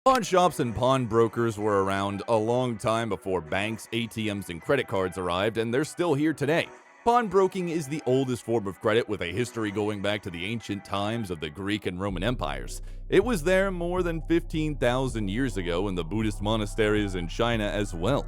Pawn shops and pawnbrokers were around a long time before banks, ATMs, and credit cards arrived, and they're still here today. Pawnbroking is the oldest form of credit with a history going back to the ancient times of the Greek and Roman empires. It was there more than 15,000 years ago in the Buddhist monasteries in China as well.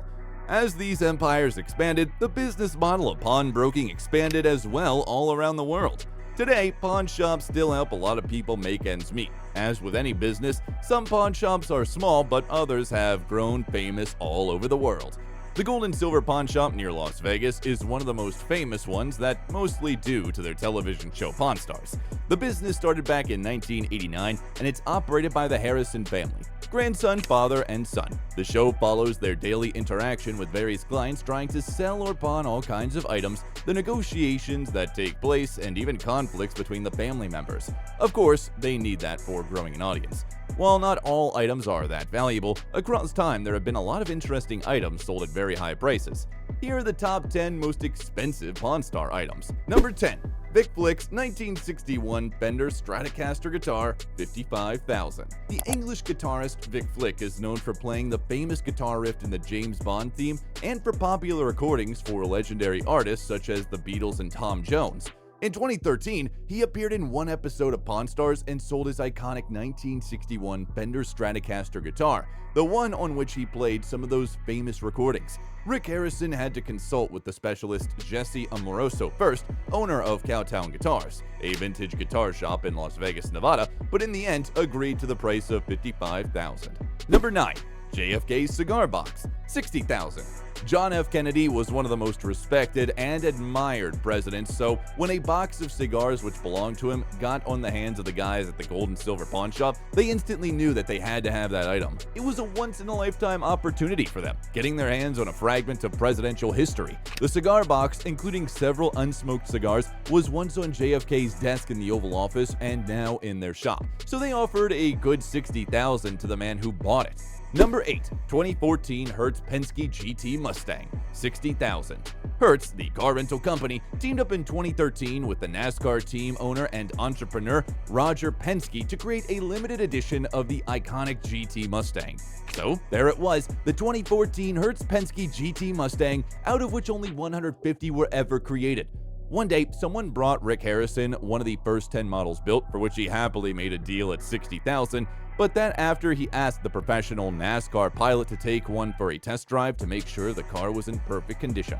As these empires expanded, the business model of pawnbroking expanded as well all around the world. Today, pawn shops still help a lot of people make ends meet. As with any business, some pawn shops are small, but others have grown famous all over the world. The Gold and Silver Pawn Shop near Las Vegas is one of the most famous ones that mostly due to their television show Pawn Stars. The business started back in 1989 and it's operated by the Harrison family, grandson, father, and son. The show follows their daily interaction with various clients trying to sell or pawn all kinds of items, the negotiations that take place, and even conflicts between the family members. Of course, they need that for growing an audience. While not all items are that valuable, across time there have been a lot of interesting items sold at very high prices. Here are the top 10 most expensive Pawn Star items. Number 10. Vic Flick's 1961 Fender Stratocaster guitar, $55,000. The English guitarist Vic Flick is known for playing the famous guitar riff in the James Bond theme and for popular recordings for legendary artists such as the Beatles and Tom Jones. In 2013, he appeared in one episode of Pawn Stars and sold his iconic 1961 Fender Stratocaster guitar, the one on which he played some of those famous recordings. Rick Harrison had to consult with the specialist Jesse Amoroso first, owner of Cowtown Guitars, a vintage guitar shop in Las Vegas, Nevada, but in the end agreed to the price of $55,000. Number 9. JFK's cigar box, $60,000. John F. Kennedy was one of the most respected and admired presidents, so when a box of cigars which belonged to him got on the hands of the guys at the Gold and Silver Pawn Shop, they instantly knew that they had to have that item. It was a once-in-a-lifetime opportunity for them, getting their hands on a fragment of presidential history. The cigar box, including several unsmoked cigars, was once on JFK's desk in the Oval Office and now in their shop, so they offered a good $60,000 to the man who bought it. Number 8. 2014 Hertz Penske GT Mustang, $60,000. Hertz, the car rental company, teamed up in 2013 with the NASCAR team owner and entrepreneur Roger Penske to create a limited edition of the iconic GT Mustang. So there it was, the 2014 Hertz Penske GT Mustang, out of which only 150 were ever created. One day, someone brought Rick Harrison one of the first 10 models built, for which he happily made a deal at $60,000, but then after he asked the professional NASCAR pilot to take one for a test drive to make sure the car was in perfect condition.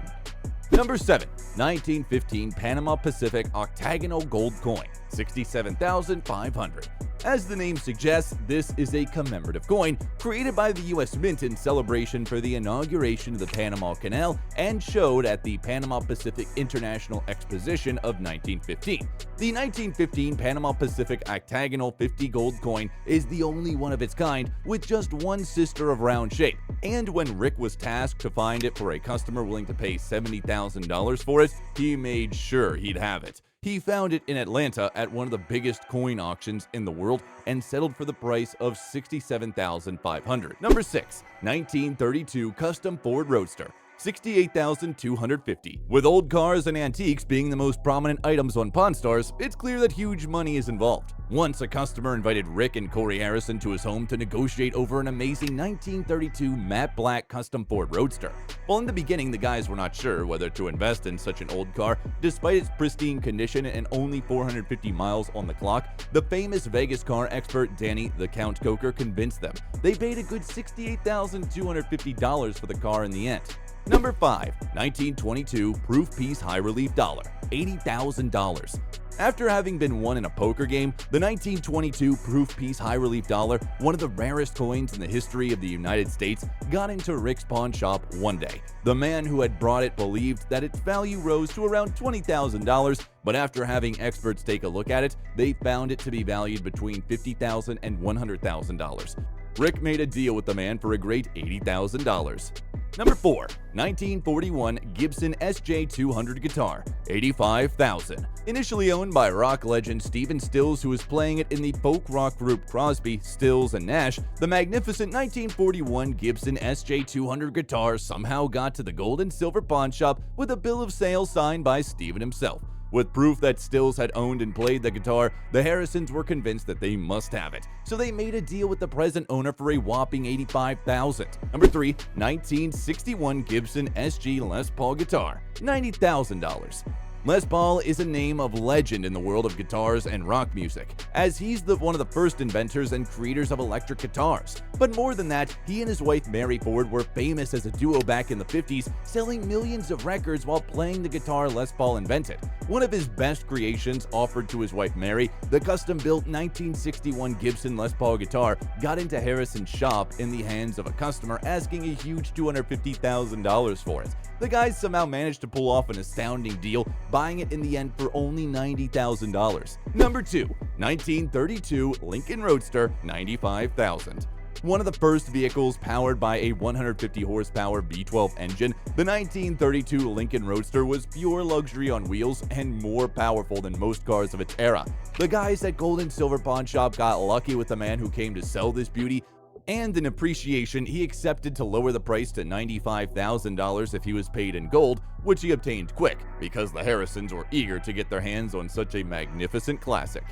Number 7. 1915 Panama Pacific Octagonal Gold Coin, $67,500. As the name suggests, this is a commemorative coin created by the U.S. Mint in celebration for the inauguration of the Panama Canal and showed at the Panama Pacific International Exposition of 1915. The 1915 Panama Pacific Octagonal 50 gold coin is the only one of its kind, with just one sister of round shape. And when Rick was tasked to find it for a customer willing to pay $70,000 for it, he made sure he'd have it. He found it in Atlanta at one of the biggest coin auctions in the world and settled for the price of $67,500. Number 6. 1932 Custom Ford Roadster, $68,250. With old cars and antiques being the most prominent items on Pawn Stars, it's clear that huge money is involved. Once, a customer invited Rick and Corey Harrison to his home to negotiate over an amazing 1932 matte black custom Ford Roadster. Well, in the beginning, the guys were not sure whether to invest in such an old car. Despite its pristine condition and only 450 miles on the clock, the famous Vegas car expert Danny the Count Coker convinced them. They paid a good $68,250 for the car in the end. Number 5. 1922 Proof Piece High Relief Dollar, $80,000. After having been won in a poker game, the 1922 Proof Piece High Relief Dollar, one of the rarest coins in the history of the United States, got into Rick's pawn shop one day. The man who had brought it believed that its value rose to around $20,000, but after having experts take a look at it, they found it to be valued between $50,000 and $100,000. Rick made a deal with the man for a great $80,000. Number 4. 1941 Gibson SJ200 guitar, $85,000. Initially owned by rock legend Stephen Stills, who was playing it in the folk rock group Crosby, Stills, and Nash, the magnificent 1941 Gibson SJ200 guitar somehow got to the Gold and Silver Pawn Shop with a bill of sale signed by Stephen himself. With proof that Stills had owned and played the guitar, the Harrisons were convinced that they must have it, so they made a deal with the present owner for a whopping $85,000. Number 3, 1961 Gibson SG Les Paul guitar, $90,000. Les Paul is a name of legend in the world of guitars and rock music, as he's one of the first inventors and creators of electric guitars. But more than that, he and his wife Mary Ford were famous as a duo back in the 50s, selling millions of records while playing the guitar Les Paul invented. One of his best creations, offered to his wife Mary, the custom-built 1961 Gibson Les Paul guitar, got into Harrison's shop in the hands of a customer asking a huge $250,000 for it. The guys somehow managed to pull off an astounding deal, buying it in the end for only $90,000. Number 2, 1932 Lincoln Roadster, $95,000. One of the first vehicles powered by a 150 horsepower V12 engine, the 1932 Lincoln Roadster was pure luxury on wheels and more powerful than most cars of its era. The guys at Gold and Silver Pawn Shop got lucky with the man who came to sell this beauty, and in appreciation, he accepted to lower the price to $95,000 if he was paid in gold, which he obtained quick, because the Harrisons were eager to get their hands on such a magnificent classic.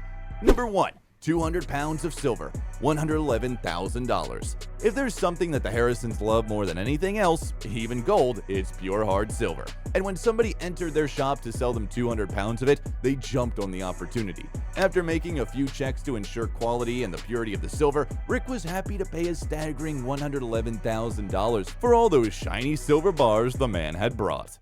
Number 1. 200 pounds of silver, $111,000. If there's something that the Harrisons love more than anything else, even gold, it's pure hard silver. And when somebody entered their shop to sell them 200 pounds of it, they jumped on the opportunity. After making a few checks to ensure quality and the purity of the silver, Rick was happy to pay a staggering $111,000 for all those shiny silver bars the man had brought.